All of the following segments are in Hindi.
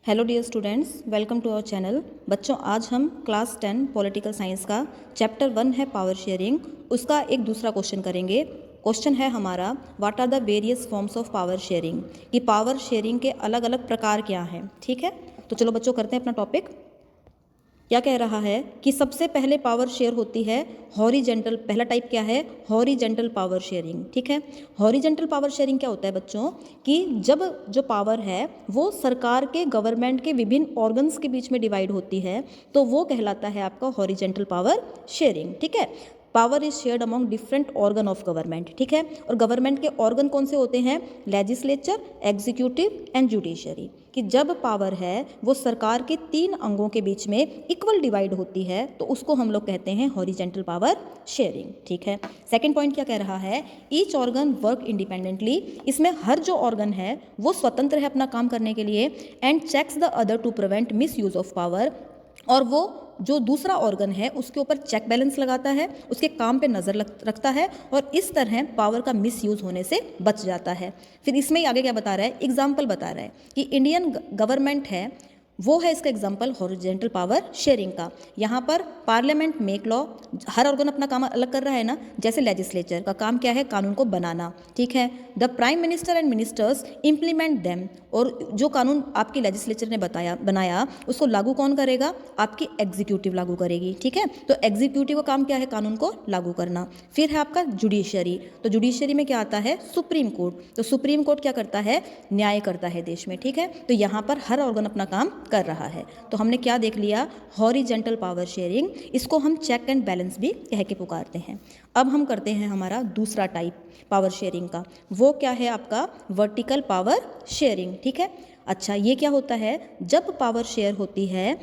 Hello dear students, welcome to our channel. बच्चों, आज हम क्लास 10 पॉलिटिकल साइंस का चैप्टर 1 है पावर शेयरिंग, उसका एक दूसरा क्वेश्चन करेंगे। क्वेश्चन है हमारा, what are the various forms of power sharing, कि पावर शेयरिंग के अलग अलग प्रकार क्या हैं। ठीक है, तो चलो बच्चों करते हैं अपना टॉपिक। क्या कह रहा है कि सबसे पहले पावर शेयर होती है हॉरिजेंटल। पहला टाइप क्या है? Horizontal power sharing. ठीक है, हॉरिजेंटल पावर शेयरिंग क्या होता है बच्चों, कि जब जो पावर है वो सरकार के, गवर्नमेंट के विभिन्न ऑर्गन्स के बीच में डिवाइड होती है, तो वो कहलाता है आपका हॉरिजेंटल पावर शेयरिंग। ठीक है, power is shared among different organ of government. ठीक है, और गवर्नमेंट के ऑर्गन कौन से होते हैं? Legislature, executive and judiciary. कि जब पावर है वो सरकार के 3 अंगों के बीच में इक्वल डिवाइड होती है, तो उसको हम लोग कहते हैं हॉरिजेंटल पावर शेयरिंग। ठीक है, सेकंड पॉइंट क्या कह रहा है? Each organ work independently. इसमें हर जो ऑर्गन है वो स्वतंत्र है अपना काम करने के लिए, and checks the other to prevent misuse of power. और वो जो दूसरा ऑर्गन है उसके ऊपर चेक बैलेंस लगाता है, उसके काम पे नज़र रखता है, और इस तरह पावर का मिस यूज़ होने से बच जाता है। फिर इसमें ही आगे क्या बता रहा है? एग्जाम्पल बता रहा है कि इंडियन गवर्नमेंट है, वो है इसका एग्जाम्पल हॉरिजेंटल पावर शेयरिंग का। यहाँ पर पार्लियामेंट मेक लॉ, हर ऑर्गन अपना काम अलग कर रहा है ना। जैसे लेजिस्लेचर का काम क्या है? कानून को बनाना। ठीक है, the prime minister and ministers implement them. और जो कानून आपकी लेजिस्लेचर ने बनाया उसको लागू कौन करेगा? आपकी एग्जीक्यूटिव लागू करेगी। ठीक है, तो एग्जीक्यूटिव का काम क्या है? कानून को लागू करना। फिर है आपका जुडिशरी। तो जुडिशरी में क्या आता है? Supreme court. तो सुप्रीम कोर्ट क्या करता है? न्याय करता है देश में। ठीक है, तो यहाँ पर हर ऑर्गन अपना काम कर रहा है। तो हमने क्या देख लिया? Horizontal power sharing. इसको हम चेक एंड बैलेंस भी कह के पुकारते हैं। अब हम करते हैं हमारा दूसरा टाइप पावर शेयरिंग का। वो क्या है आपका? Vertical power sharing. ठीक है, अच्छा ये क्या होता है? जब पावर शेयर होती है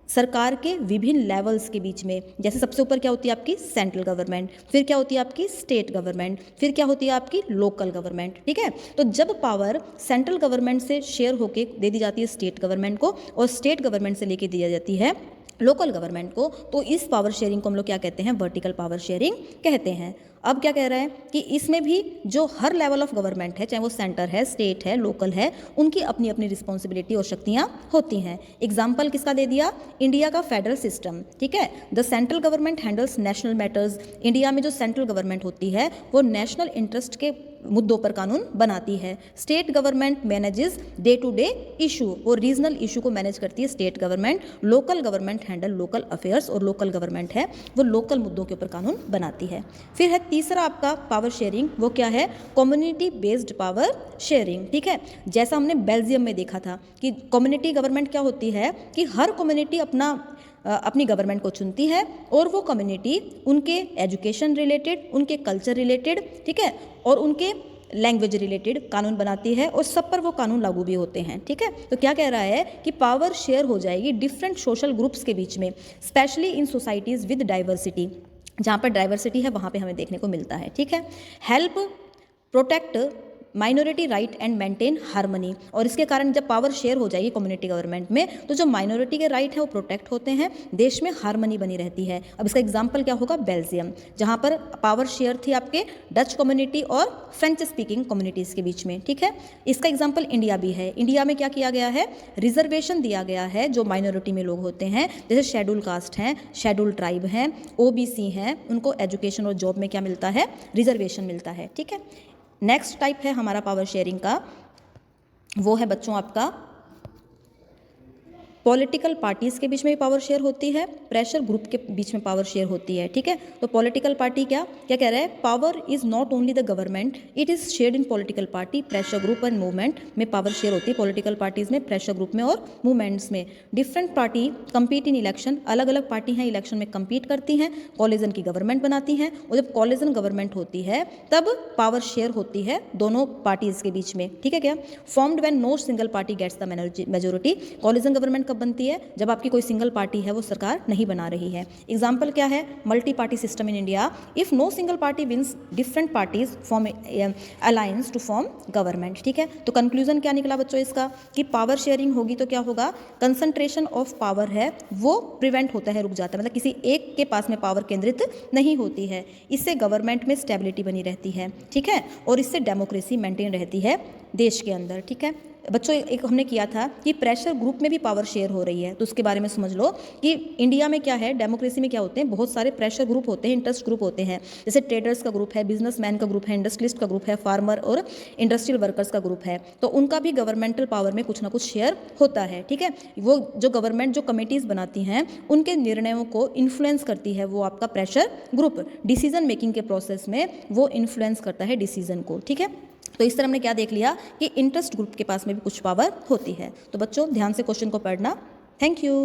सरकार के विभिन्न लेवल्स के बीच में। जैसे सबसे ऊपर क्या होती है आपकी? सेंट्रल गवर्नमेंट, फिर क्या होती है आपकी? स्टेट गवर्नमेंट, फिर क्या होती है आपकी? Local government. ठीक है, तो जब पावर सेंट्रल गवर्नमेंट से शेयर होके दे दी जाती है स्टेट गवर्नमेंट को, और स्टेट गवर्नमेंट से लेके दी जाती है लोकल गवर्नमेंट को, तो इस पावर शेयरिंग को हम लोग क्या कहते हैं? वर्टिकल पावर शेयरिंग कहते हैं। अब क्या कह रहा है कि इसमें भी जो हर लेवल ऑफ गवर्नमेंट है, चाहे वो सेंटर है, स्टेट है, लोकल है, उनकी अपनी अपनी रिस्पॉन्सिबिलिटी और शक्तियाँ होती हैं। एग्जाम्पल किसका दे दिया? इंडिया का फेडरल सिस्टम। ठीक है, the central government handles national matters. India में जो सेंट्रल गवर्नमेंट होती है वो नेशनल इंटरेस्ट के मुद्दों पर कानून बनाती है। State government manages day to day issue, और रीजनल इशू को मैनेज करती है state government. Local government handle local affairs, और लोकल गवर्नमेंट है वो लोकल मुद्दों के ऊपर कानून बनाती है। फिर है तीसरा आपका पावर शेयरिंग, वो क्या है? Community based power sharing. ठीक है, जैसा हमने बेल्जियम में देखा था कि कम्युनिटी गवर्नमेंट क्या होती है कि हर कम्युनिटी अपनी गवर्नमेंट को चुनती है, और वो कम्युनिटी उनके एजुकेशन रिलेटेड, उनके कल्चर रिलेटेड, ठीक है, और उनके लैंग्वेज रिलेटेड कानून बनाती है, और सब पर वो कानून लागू भी होते हैं। ठीक है, तो क्या कह रहा है कि पावर शेयर हो जाएगी डिफरेंट सोशल ग्रुप्स के बीच में, specially in societies with diversity. जहाँ पर डाइवर्सिटी है वहाँ पे हमें देखने को मिलता है। ठीक है, help protect minority right and maintain harmony. और इसके कारण जब पावर शेयर हो जाएगी कम्युनिटी गवर्नमेंट में, तो जो माइनॉरिटी के राइट हैं वो प्रोटेक्ट होते हैं, देश में हार्मनी बनी रहती है। अब इसका एग्जांपल क्या होगा? बेल्जियम, जहाँ पर पावर शेयर थी आपके डच कम्युनिटी और फ्रेंच स्पीकिंग कम्युनिटीज़ के बीच में। ठीक है, इसका एग्जाम्पल इंडिया भी है। इंडिया में क्या किया गया है? रिजर्वेशन दिया गया है जो माइनॉरिटी में लोग होते हैं, जैसे शेड्यूल कास्ट हैं, शेड्यूल ट्राइब हैं, OBC हैं, उनको एजुकेशन और जॉब में क्या मिलता है? रिजर्वेशन मिलता है। ठीक है, नेक्स्ट टाइप है हमारा पावर शेयरिंग का, वो है बच्चों आपका पॉलिटिकल पार्टीज़ के बीच में भी पावर शेयर होती है, प्रेशर ग्रुप के बीच में पावर शेयर होती है। ठीक है, तो पॉलिटिकल पार्टी क्या क्या कह रहा है? Power is not only the government, it is shared in political party, pressure group and movement में पावर शेयर होती है। पॉलिटिकल पार्टीज़ में, प्रेशर ग्रुप में और मूवमेंट्स में। Different party compete in election, अलग अलग पार्टी हैं इलेक्शन में कम्पीट करती हैं, कॉलिजन की गवर्नमेंट बनाती हैं, और जब कॉलिजन गवर्नमेंट होती है तब पावर शेयर होती है दोनों पार्टीज़ के बीच में। ठीक है, क्या formed when no single party gets the majority. Coalition government बनती है जब आपकी कोई सिंगल पार्टी है वो सरकार नहीं बना रही है। एग्जाम्पल क्या है? Multi party system in India, if no single party wins different parties form alliance to form government. ठीक है, तो कंक्लूजन क्या निकला बच्चों इसका? कि पावर शेयरिंग होगी तो क्या होगा? कंसंट्रेशन ऑफ पावर है वो प्रिवेंट होता है, रुक जाता है, मतलब किसी एक के पास में पावर केंद्रित नहीं होती है। इससे गवर्नमेंट में स्टेबिलिटी बनी रहती है। ठीक है, और इससे डेमोक्रेसी मेंटेन रहती है देश के अंदर। ठीक है, बच्चों एक हमने किया था कि प्रेशर ग्रुप में भी पावर शेयर हो रही है, तो उसके बारे में समझ लो कि इंडिया में क्या है, डेमोक्रेसी में क्या होते हैं, बहुत सारे प्रेशर ग्रुप होते हैं, इंटरेस्ट ग्रुप होते हैं, जैसे ट्रेडर्स का ग्रुप है, बिजनेसमैन का ग्रुप है, इंडस्ट्रियलिस्ट का ग्रुप है, फार्मर और इंडस्ट्रियल वर्कर्स का ग्रुप है, तो उनका भी गवर्नमेंटल पावर में कुछ ना कुछ शेयर होता है। ठीक है, वो जो गवर्नमेंट जो कमेटीज़ बनाती हैं उनके निर्णयों को इन्फ्लुएंस करती है वो आपका प्रेशर ग्रुप, डिसीजन मेकिंग के प्रोसेस में वो इन्फ्लुएंस करता है डिसीजन को। ठीक है, तो इस तरह हमने क्या देख लिया कि इंटरेस्ट ग्रुप के पास में भी कुछ पावर होती है। तो बच्चों ध्यान से क्वेश्चन को पढ़ना। Thank you.